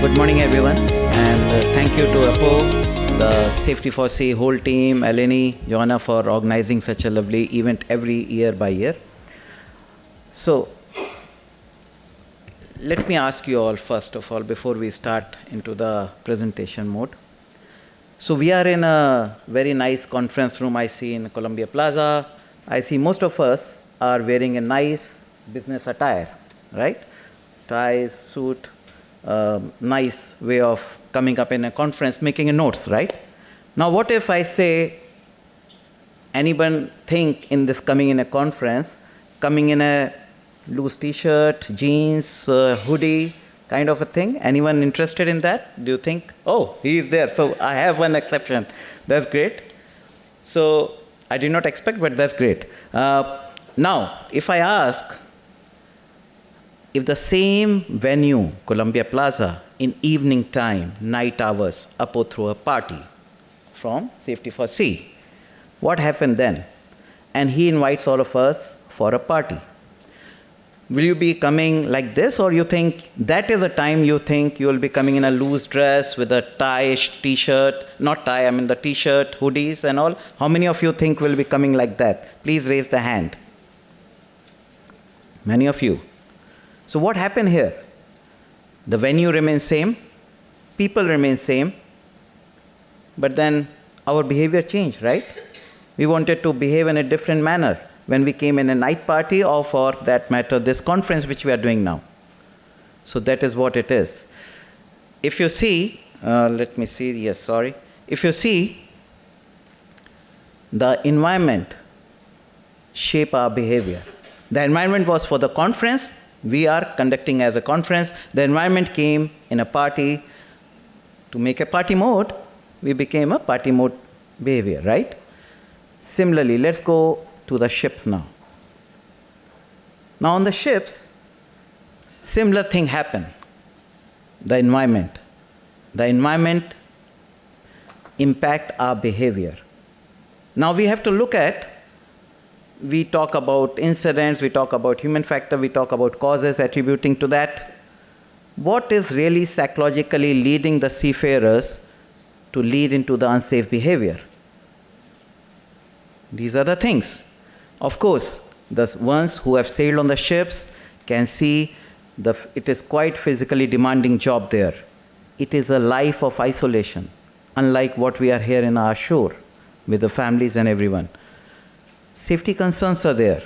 Good morning, everyone, and thank you to Apo, the Safety4Sea whole team, Eleni, Joanna for organizing such a lovely event every year by year. So, let me ask you all first of all, before we start into the presentation mode. So we are in a very nice conference room I see in Columbia Plaza. I see most of us are wearing a nice business attire, right? Ties, suit, nice way of coming up in a conference, making a notes, right? Now what if I say, anyone think in this coming in a conference, coming in a loose t-shirt, jeans, hoodie, kind of a thing? Anyone interested in that? Do you think, oh, he is there, so I have one exception. That's great. So I did not expect, but that's great. Now, if I ask, if the same venue, Columbia Plaza, in evening time, night hours, Apo through a party from Safety4Sea, what happened then? And he invites all of us for a party. Will you be coming like this, or you think that is the time you think you will be coming in a loose dress with a tie, t-shirt, not tie, I mean the t-shirt, hoodies and all? How many of you think will be coming like that? Please raise the hand. Many of you. So what happened here? The venue remains same, people remain same, but then our behavior changed, right? We wanted to behave in a different manner when we came in a night party, or for that matter, this conference which we are doing now. So that is what it is. If you see, let me see, yes, sorry. If you see, the environment shape our behavior. The environment was for the conference, we are conducting as a conference. The environment came in a party. To make a party mode, we became a party mode behavior, right? Similarly, let's go to the ships now. Now on the ships, similar thing happened. The environment impact our behavior. Now we have to look at, we talk about incidents, we talk about human factor, we talk about causes attributing to that. What is really psychologically leading the seafarers to lead into the unsafe behavior? These are the things. Of course, the ones who have sailed on the ships can see it is quite physically demanding job there. It is a life of isolation, unlike what we are here in our shore with the families and everyone. Safety concerns are there.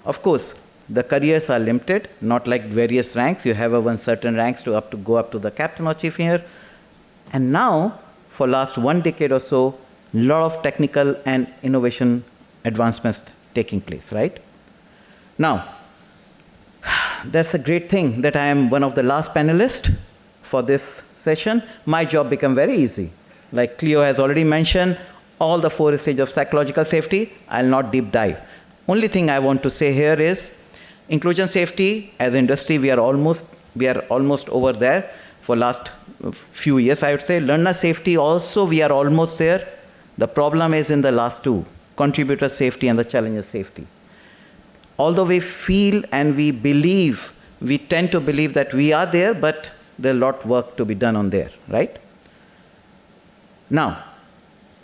Of course, the careers are limited, not like various ranks. You have one certain ranks to go up to the captain or chief engineer. And now, for last 1 decade or so, lot of technical and innovation advancements taking place, right? Now, that's a great thing that I am one of the last panelists for this session. My job became very easy. Like Cleo has already mentioned, all the 4 stages of psychological safety, I'll not deep dive. Only thing I want to say here is, inclusion safety, as industry, we are almost over there for last few years, I would say. Learner safety also, we are almost there. The problem is in the last 2, contributor safety and the challenger safety. Although we feel and we believe, we tend to believe that we are there, but there's a lot of work to be done on there, right? Now,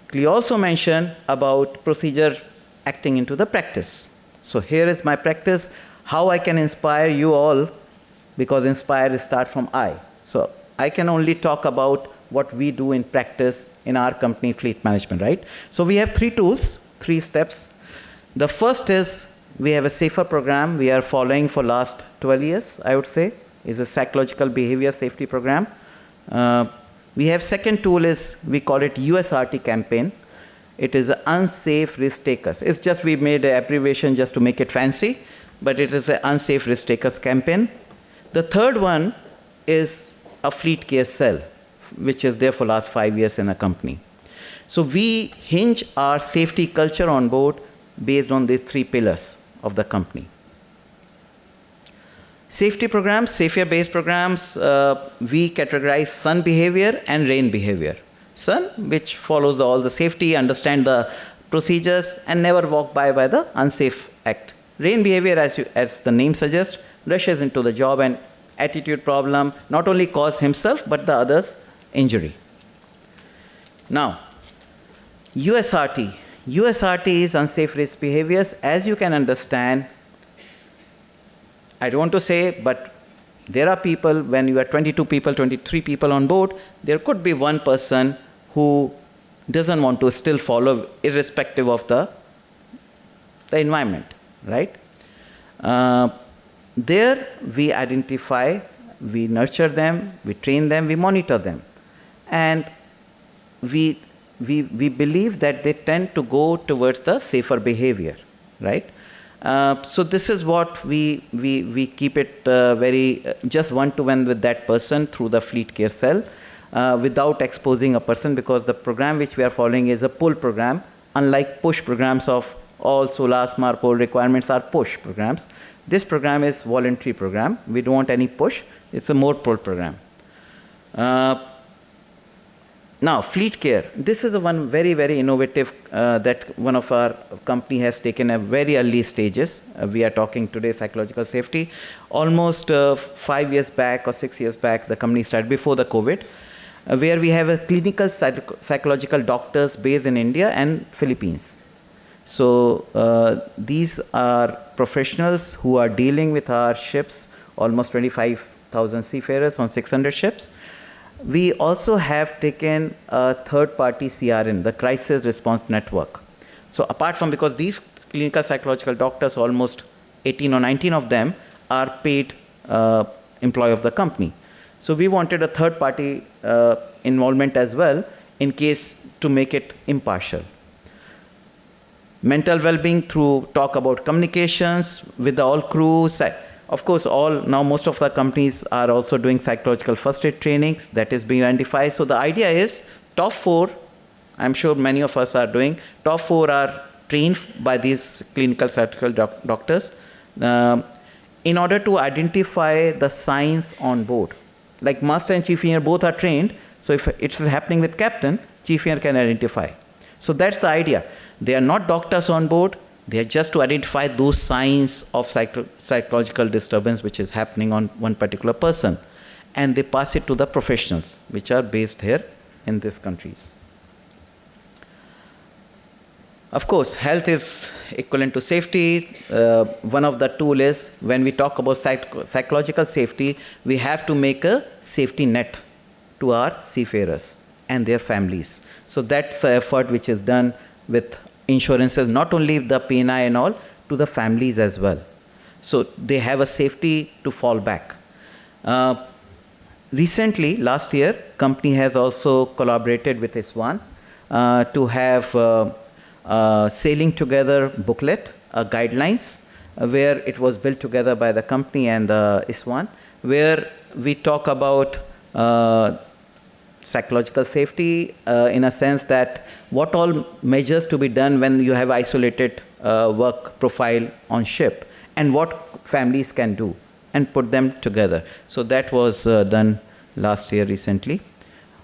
Cleo also mentioned about procedure acting into the practice. So here is my practice, how I can inspire you all, because inspire starts from I. So I can only talk about what we do in practice in our company, Fleet Management, right? So we have 3 tools, 3 steps. The first is, we have a SAFER program we are following for last 12 years, I would say, is a psychological behavior safety program. We have second tool is, we call it USRT campaign. It is unsafe risk takers. It's just we made an abbreviation just to make it fancy, but it is an unsafe risk takers campaign. The third one is a fleet care cell, which is there for last 5 years in a company. So we hinge our safety culture on board based on these 3 pillars of the company. Safety programs, safer-based programs, we categorize sun behavior and rain behavior. Sun, which follows all the safety, understand the procedures, and never walk by the unsafe act. Rain behavior, as the name suggests, rushes into the job and attitude problem, not only cause himself, but the others injury. Now, USRT. USRT is unsafe risk behaviors. As you can understand, I don't want to say, but there are people, when you are 22 people, 23 people on board, there could be one person who doesn't want to still follow irrespective of the environment, right? There we identify, we nurture them, we train them, we monitor them. And we believe that they tend to go towards the safer behavior, right? So this is what we keep it very just one-to-one with that person through the fleet care cell without exposing a person, because the program which we are following is a pull program, unlike push programs of all SOLAS, MARPOL requirements are push programs. This program is voluntary program. We don't want any push. It's a more pull program. Now, fleet care. This is one very, very innovative that one of our company has taken at very early stages. We are talking today psychological safety. Almost 5 years back or 6 years back, the company started before the COVID, where we have a clinical psychological doctors based in India and Philippines. So these are professionals who are dealing with our ships, almost 25,000 seafarers on 600 ships. We also have taken a third-party CRN, the Crisis Response Network. So apart from, because these clinical psychological doctors, almost 18 or 19 of them are paid employee of the company. So we wanted a third-party involvement as well, in case to make it impartial. Mental well-being through talk about communications with the all crew. Of course, now most of the companies are also doing psychological first aid trainings that is being identified. So the idea is top 4, I'm sure many of us are doing, top 4 are trained by these clinical psychological doctors in order to identify the signs on board. Like master and chief engineer both are trained. So if it's happening with captain, chief engineer can identify. So that's the idea. They are not doctors on board. They are just to identify those signs of psychological disturbance which is happening on one particular person. And they pass it to the professionals which are based here in these countries. Of course, health is equivalent to safety. One of the tools is, when we talk about psychological safety, we have to make a safety net to our seafarers and their families. So that's the effort which is done with insurances, not only the P&I and all, to the families as well. So they have a safety to fall back. Recently, last year, company has also collaborated with ISWAN to have sailing together booklet, guidelines, where it was built together by the company and the ISWAN, where we talk about psychological safety in a sense that what all measures to be done when you have isolated work profile on ship, and what families can do, and put them together. So that was done last year recently.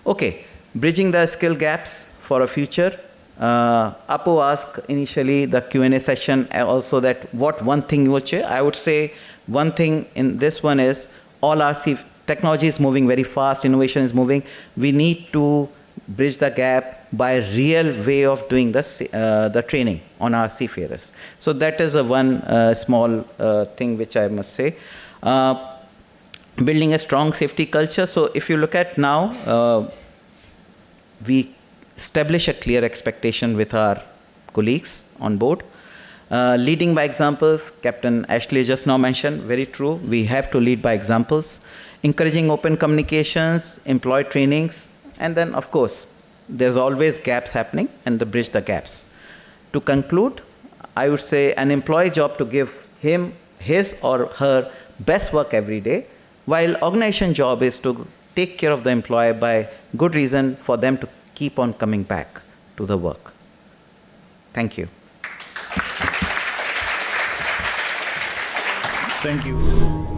Okay, bridging the skill gaps for a future. Apo asked initially the Q&A session also that what one thing which I would say one thing in this one is all our technology is moving very fast, innovation is moving. We need to bridge the gap by a real way of doing the training on our seafarers. So that is a one small thing which I must say. Building a strong safety culture. So if you look at now, we establish a clear expectation with our colleagues on board. Leading by examples, Captain Ashley just now mentioned, very true. We have to lead by examples. Encouraging open communications, employee trainings, and then of course, there's always gaps happening and to bridge the gaps. To conclude, I would say an employee job to give him, his or her best work every day, while organization job is to take care of the employee by good reason for them to keep on coming back to the work. Thank you. Thank you.